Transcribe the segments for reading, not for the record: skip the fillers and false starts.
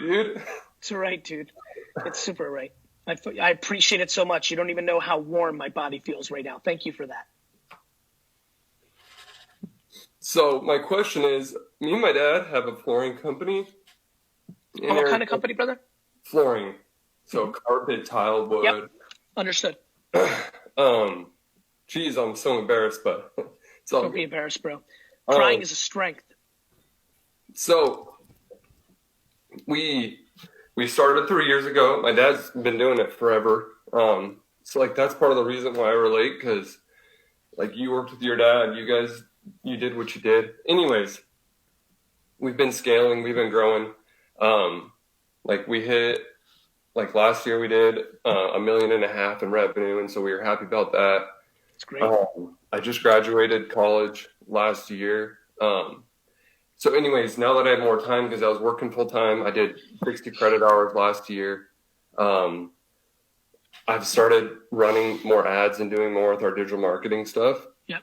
dude. It's all right, dude. It's super right. I appreciate it so much. You don't even know how warm my body feels right now. Thank you for that. So my question is, me and my dad have a flooring company. What kind of company, brother? Flooring. So carpet, tile, wood. Yep. Understood. Geez, I'm so embarrassed, but it's all Don't good. be embarrassed, bro. Crying is a strength. So we started 3 years ago. My dad's been doing it forever. So like that's part of the reason why I relate, because like you worked with your dad, you did what you did. Anyways, we've been scaling, we've been growing. Like we hit, like last year we did $1.5 million in revenue, and so we were happy about that. It's great. I just graduated college last year. So anyways, now that I have more time, because I was working full time, I did 60 credit hours last year. I've started running more ads and doing more with our digital marketing stuff. Yep.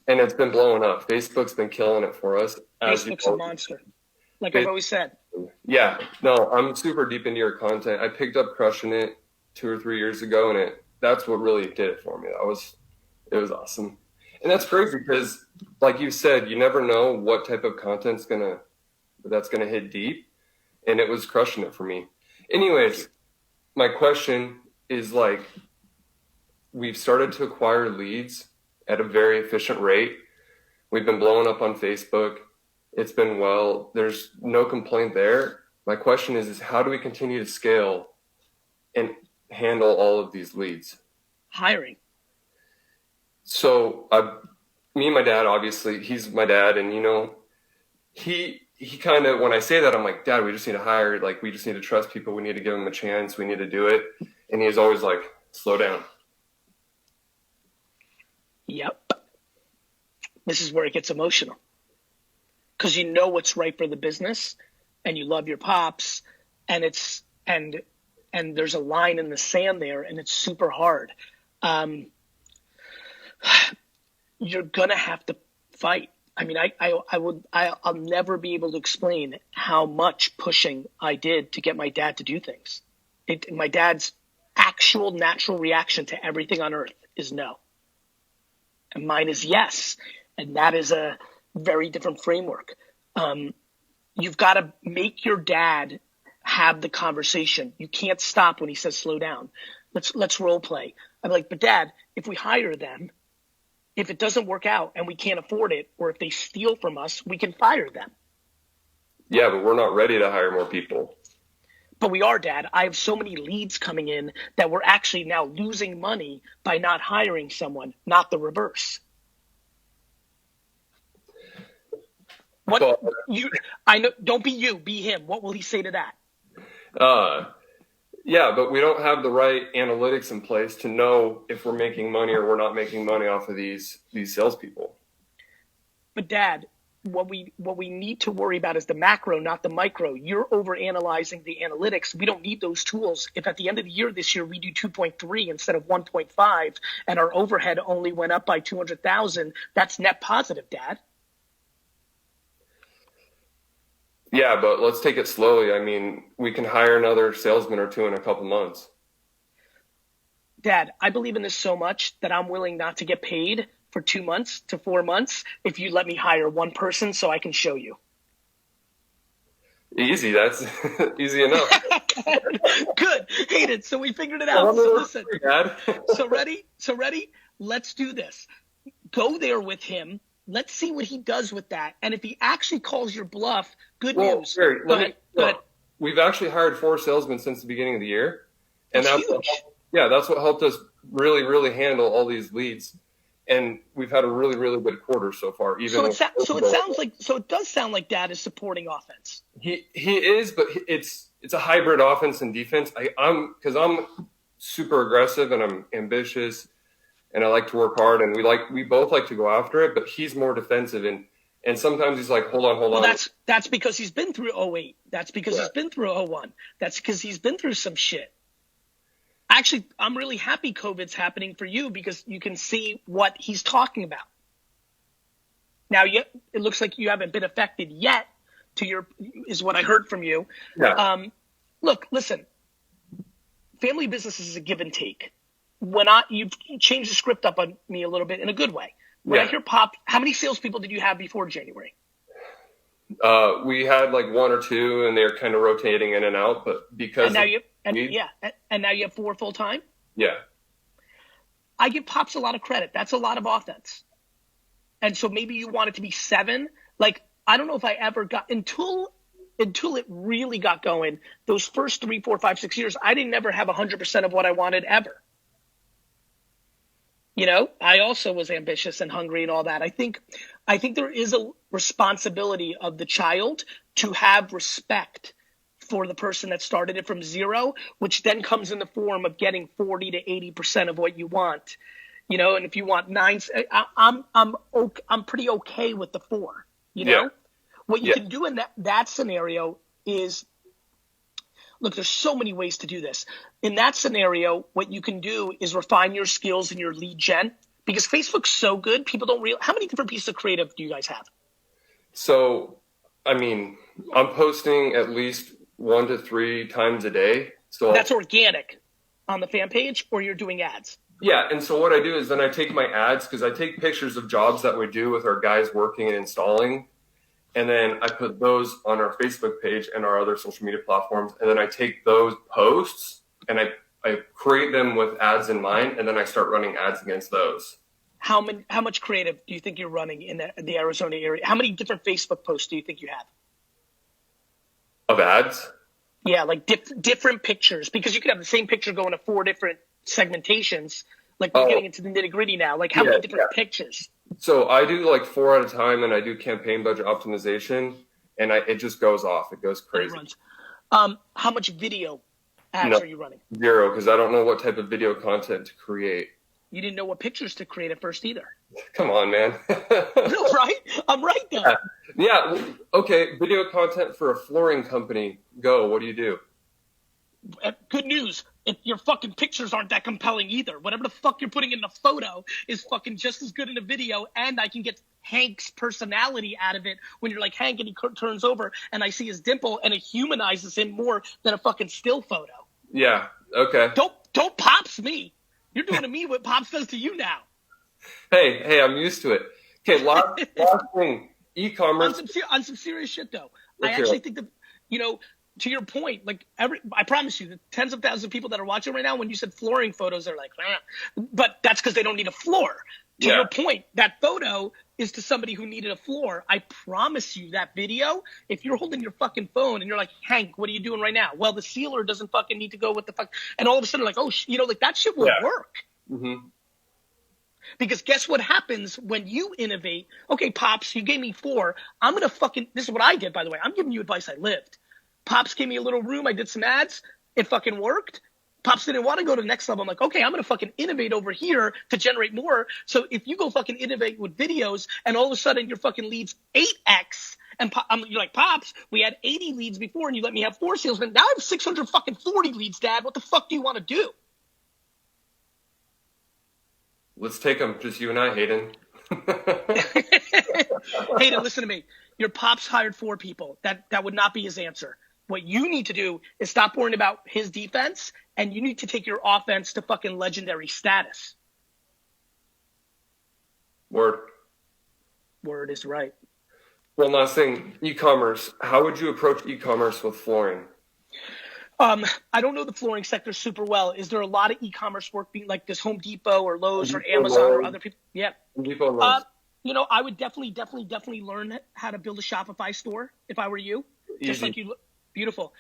And it's been blowing up. Facebook's been killing it for us. Facebook's a monster. Like I've always said. Yeah. No, I'm super deep into your content. I picked up Crushing It 2 or 3 years ago, and that's what really did it for me. It was awesome. And that's crazy because, like you said, you never know what type of content's that's gonna hit deep, and it was crushing it for me. Anyways, my question is, like, we've started to acquire leads at a very efficient rate. We've been blowing up on Facebook. It's been well. There's no complaint there. My question is how do we continue to scale and handle all of these leads? Hiring. So me and my dad, obviously, he's my dad, and he kind of, when I say that, I'm like, Dad, we just need to hire, like, we just need to trust people, we need to give them a chance, we need to do it. And he's always like, slow down. Yep. This is where it gets emotional, because you know what's right for the business, and you love your pops, and and there's a line in the sand there, and it's super hard. You're gonna have to fight. I mean, I'll never be able to explain how much pushing I did to get my dad to do things. My dad's actual natural reaction to everything on earth is no, and mine is yes, and that is a very different framework. You've got to make your dad have the conversation. You can't stop when he says slow down. Let's role play. I'm like, but Dad, if we hire them, if it doesn't work out and we can't afford it, or if they steal from us, we can fire them. Yeah, but we're not ready to hire more people. But we are, Dad. I have so many leads coming in that we're actually now losing money by not hiring someone, not the reverse. I know. Don't be you. Be him. What will he say to that? Yeah, but we don't have the right analytics in place to know if we're making money or we're not making money off of these salespeople. But Dad, what we need to worry about is the macro, not the micro. You're overanalyzing the analytics. We don't need those tools. If at the end of the year this year we do 2.3 instead of 1.5, and our overhead only went up by 200,000, that's net positive, Dad. Yeah, but let's take it slowly. I mean, we can hire another salesman or two in a couple months. Dad, I believe in this so much that I'm willing not to get paid for 2 months to 4 months if you let me hire one person so I can show you. Easy. That's easy enough. Good. Hayden, so we figured it out. So listen. So ready? Let's do this. Go there with him. Let's see what he does with that. And if he actually calls your bluff, good news. Go ahead. We've actually hired 4 salesmen since the beginning of the year. And that's huge. That's what helped us really, really handle all these leads. And we've had a really, really good quarter so far. So it does sound like Dad is supporting offense. He is, but it's a hybrid offense and defense. I'm super aggressive and I'm ambitious. And I like to work hard, and we both like to go after it, but he's more defensive, and sometimes he's like, hold on. That's because he's been through 08. That's because he's been through 01. That's because he's been through some shit. Actually, I'm really happy COVID's happening for you because you can see what he's talking about. Now, it looks like you haven't been affected yet is what I heard from you. Yeah. Look, listen, family business is a give and take. You've changed the script up on me a little bit in a good way. When I hear Pop, how many salespeople did you have before January? We had like one or two, and they're kind of rotating in and out. But because now you have 4 full time. Yeah. I give Pops a lot of credit. That's a lot of offense. And so maybe you want it to be 7. Like, I don't know if I ever got until it really got going. Those first 3, 4, 5, 6 years, I didn't ever have 100% of what I wanted ever. You know, I also was ambitious and hungry and all that. I think there is a responsibility of the child to have respect for the person that started it from 0, which then comes in the form of getting 40 to 80% of what you want. You know, and if you want 9, I'm pretty okay with the 4. You know, what you can do in that scenario is, look, there's so many ways to do this. In that scenario, what you can do is refine your skills in your lead gen, because Facebook's so good. People don't realize how many different pieces of creative do you guys have? So, I mean, I'm posting at least 1 to 3 times a day. So that's organic on the fan page, or you're doing ads? Yeah. And so what I do is then I take my ads, because I take pictures of jobs that we do with our guys working and installing. And then I put those on our Facebook page and our other social media platforms. And then I take those posts and I create them with ads in mind. And then I start running ads against those. How much creative do you think you're running in the Arizona area? How many different Facebook posts do you think you have? Of ads? Yeah, like different pictures, because you could have the same picture going to 4 different segmentations. Like we're getting into the nitty gritty now. Like how many different pictures? So I do like 4 at a time, and I do campaign budget optimization, and it just goes off. It goes crazy. How much video ads are you running? 0, because I don't know what type of video content to create. You didn't know what pictures to create at first either. Come on, man. No, right? I'm right though. Yeah. Okay. Video content for a flooring company. Go. What do you do? Good news. If your fucking pictures aren't that compelling either, whatever the fuck you're putting in a photo is fucking just as good in a video, and I can get Hank's personality out of it when you're like Hank and he turns over and I see his dimple, and it humanizes him more than a fucking still photo. Yeah. Okay. Don't Pops me. You're doing to me what Pops does to you now. Hey, I'm used to it. Okay, last thing, e-commerce. On some serious shit though. I actually think that, you know, to your point, like I promise you, the tens of thousands of people that are watching right now, when you said flooring photos, they're like, but that's because they don't need a floor. To your point, that photo is to somebody who needed a floor. I promise you that video, if you're holding your fucking phone and you're like, Hank, what are you doing right now? Well, the sealer doesn't fucking need to go with the fuck. And all of a sudden, like, oh, you know, like that shit will work. Mm-hmm. Because guess what happens when you innovate? Okay, Pops, you gave me 4. I'm going to this is what I did, by the way. I'm giving you advice I lived. Pops gave me a little room. I did some ads. It fucking worked. Pops didn't want to go to the next level. I'm like, okay, I'm going to fucking innovate over here to generate more. So if you go fucking innovate with videos and all of a sudden your fucking leads 8x, and you're like, Pops, we had 80 leads before and you let me have 4 salesmen. Now I have 640 leads, Dad. What the fuck do you want to do? Let's take them. Just you and I, Hayden. Hayden, listen to me. Your Pops hired 4 people. That would not be his answer. What you need to do is stop worrying about his defense, and you need to take your offense to fucking legendary status. Word is right. One last thing, e-commerce. How would you approach e-commerce with flooring? I don't know the flooring sector super well. Is there a lot of e-commerce work being like this Home Depot or Lowe's or Amazon or other people? Yeah. Home Depot and Lowe's. You know, I would definitely learn how to build a Shopify store if I were you. Easy. Just like you. Beautiful.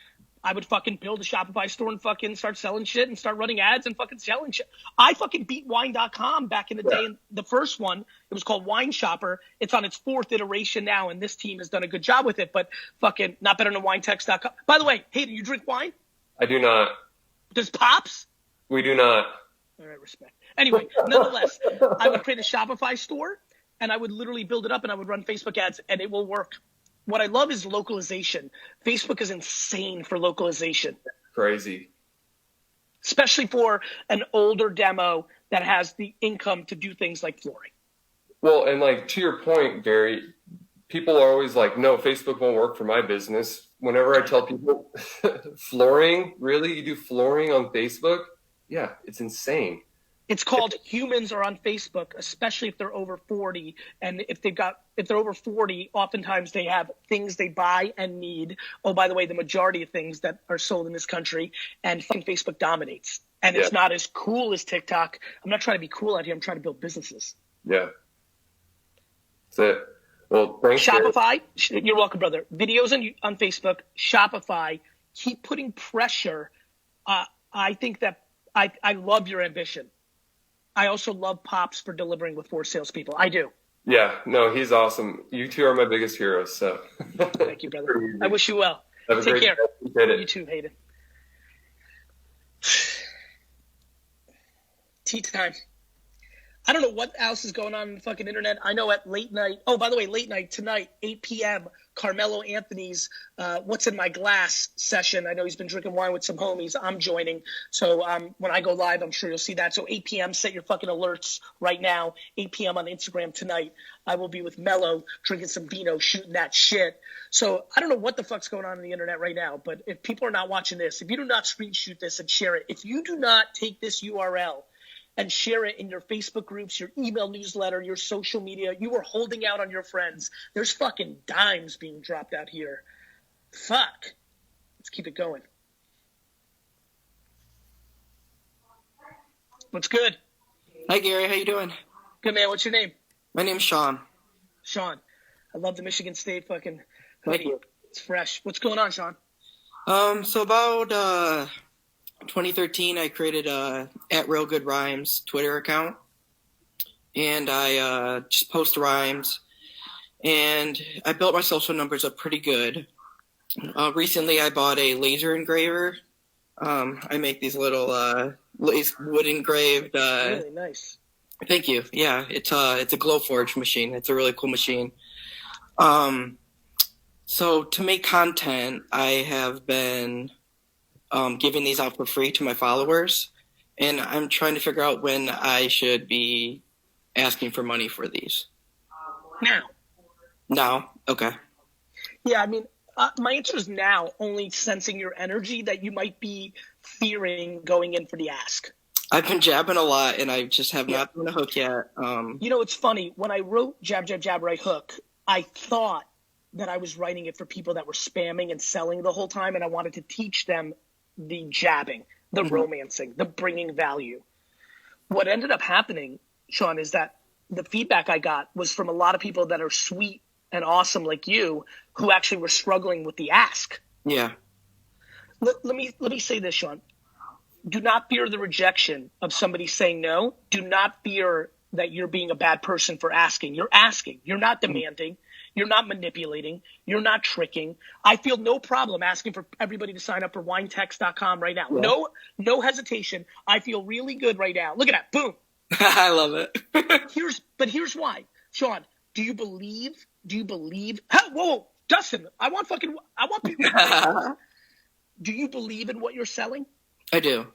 I would fucking build a Shopify store and fucking start selling shit and start running ads and fucking selling shit. I fucking beat wine.com back in the day. The first one, it was called Wine Shopper. It's on its 4th iteration now, and this team has done a good job with it, but fucking not better than winetext.com. By the way, Hayden, you drink wine? I do not. Does Pops? We do not. All right, respect. Anyway, nonetheless, I would create a Shopify store, and I would literally build it up, and I would run Facebook ads, and it will work. What I love is localization. Facebook is insane for localization. Crazy. Especially for an older demo that has the income to do things like flooring. Well, and like to your point, Gary, people are always like, no, Facebook won't work for my business. Whenever I tell people flooring, really? You do flooring on Facebook? Yeah, it's insane. It's called humans are on Facebook, especially if they're over 40. And if they're over 40, oftentimes they have things they buy and need. Oh, by the way, the majority of things that are sold in this country, and fucking Facebook dominates. And it's not as cool as TikTok. I'm not trying to be cool out here. I'm trying to build businesses. Yeah. That's it. Well, thanks. Shopify, you're welcome, brother. Videos on Facebook, Shopify, keep putting pressure. I think that I love your ambition. I also love Pops for delivering with 4 salespeople. I do. Yeah, no, he's awesome. You two are my biggest heroes. So thank you, brother. I wish you well. Take care. You too, Hayden. Tea time. I don't know what else is going on in the fucking internet. I know at late night. Oh, by the way, late night tonight, 8 p.m. Carmelo Anthony's "What's in My Glass" session. I know he's been drinking wine with some homies. I'm joining. So when I go live, I'm sure you'll see that. So 8 p.m. Set your fucking alerts right now. 8 p.m. on Instagram tonight. I will be with Mello drinking some vino, shooting that shit. So I don't know what the fuck's going on the internet right now. But if people are not watching this, if you do not screenshot this and share it, if you do not take this URL and share it in your Facebook groups, your email newsletter, your social media, you are holding out on your friends. There's fucking dimes being dropped out here. Fuck. Let's keep it going. What's good? Hi, Gary. How you doing? Good, man. What's your name? My name's Sean. Sean. I love the Michigan State fucking Thank hoodie. you. It's fresh. What's going on, Sean? So about 2013, I created a @RealGoodRhymes Twitter account, and I just post rhymes, and I built my social numbers up pretty good. Recently, I bought a laser engraver. I make these little wood engraved. Really nice. Thank you. Yeah, it's a Glowforge machine. It's a really cool machine. So to make content, I have been giving these out for free to my followers, and I'm trying to figure out when I should be asking for money for these. Now? Okay. Yeah, I mean, my answer is now, only sensing your energy that you might be fearing going in for the ask. I've been jabbing a lot, and I just have not done a hook yet. You know, it's funny. When I wrote Jab, Jab, Jab, Right Hook, I thought that I was writing it for people that were spamming and selling the whole time, and I wanted to teach them the jabbing, the romancing, the bringing value. What ended up happening, Sean, is that the feedback I got was from a lot of people that are sweet and awesome like you who actually were struggling with the ask. Yeah. Let me say this, Sean. Do not fear the rejection of somebody saying no. Do not fear that you're being a bad person for asking. You're asking. You're not demanding. You're not manipulating. You're not tricking. I feel no problem asking for everybody to sign up for winetext.com right now. Yeah. No hesitation. I feel really good right now. Look at that. Boom. I love it. Here's why. Sean, do you believe? Whoa, Dustin, I want people. Do you believe in what you're selling? I do.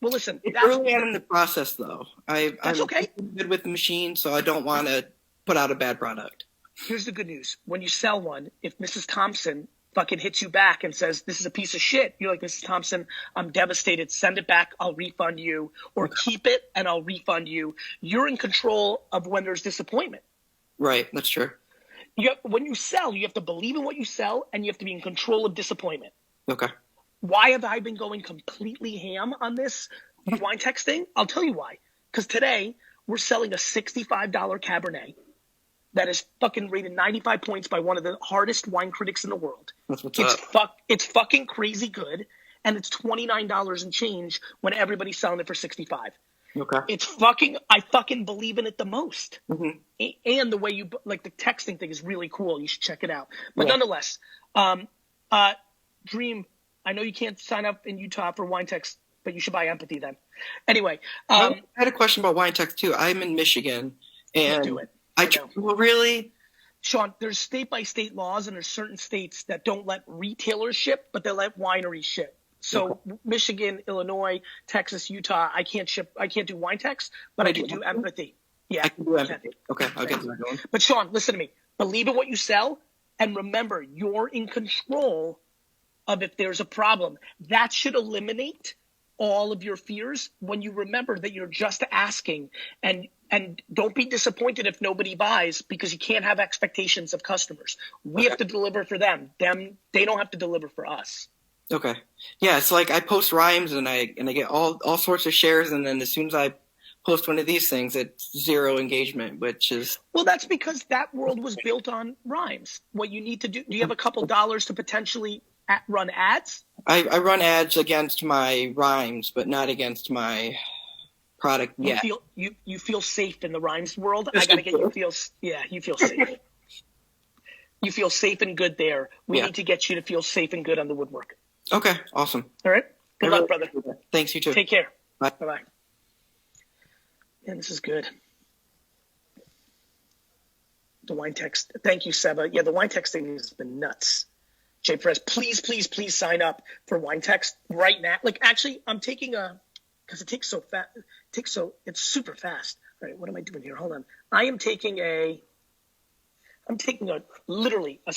Well, listen. It's early on in the process, though. I'm okay. Good with the machine, so I don't want to put out a bad product. Here's the good news. When you sell one, if Mrs. Thompson fucking hits you back and says, this is a piece of shit, you're like, Mrs. Thompson, I'm devastated. Send it back. I'll refund you. Or keep it and I'll refund you. You're in control of when there's disappointment. Right. That's true. When you sell, you have to believe in what you sell and you have to be in control of disappointment. Okay. Why have I been going completely ham on this wine text thing? I'll tell you why. Because today we're selling a $65 Cabernet that is fucking rated 95 points by one of the hardest wine critics in the world. That's what's up. It's fucking crazy good, and it's $29 and change when everybody's selling it for $65. Okay. I fucking believe in it the most. Mm-hmm. And the way you like the texting thing is really cool. You should check it out. But nonetheless, Dream. I know you can't sign up in Utah for wine text, but you should buy Empathy then. Anyway, I had a question about wine text too. I'm in Michigan, and do it. Well, really, Sean, there's state by state laws, and there's certain states that don't let retailers ship, but they let wineries ship. So Michigan, Illinois, Texas, Utah, I can't do wine text, but I can do Empathy. Yeah, I can do Empathy. Okay, I'll get that going. But Sean, listen to me. Believe in what you sell, and remember, you're in control of if there's a problem. That should eliminate all of your fears when you remember that you're just asking, and don't be disappointed if nobody buys, because you can't have expectations of customers. We have to deliver for them. They don't have to deliver for us. Okay. Yeah, it's like I post rhymes and I get all sorts of shares, and then as soon as I post one of these things, it's zero engagement, which is... Well, that's because that world was built on rhymes. What you need to do you have a couple dollars to potentially run ads? I run ads against my rhymes, but not against my product yet. You feel safe in the rhymes world? I gotta get you feel safe. You feel safe and good there. We need to get you to feel safe and good on the woodwork. Okay, awesome. All right. Good luck, brother. Thanks, you too. Take care. Bye. Bye-bye. Man, this is good. The wine text. Thank you, Seba. Yeah, the wine texting has been nuts. Jay Perez, please sign up for wine text right now. Like, actually, I'm taking because it takes so fast. It's super fast. All right, what am I doing here? Hold on. I'm taking literally a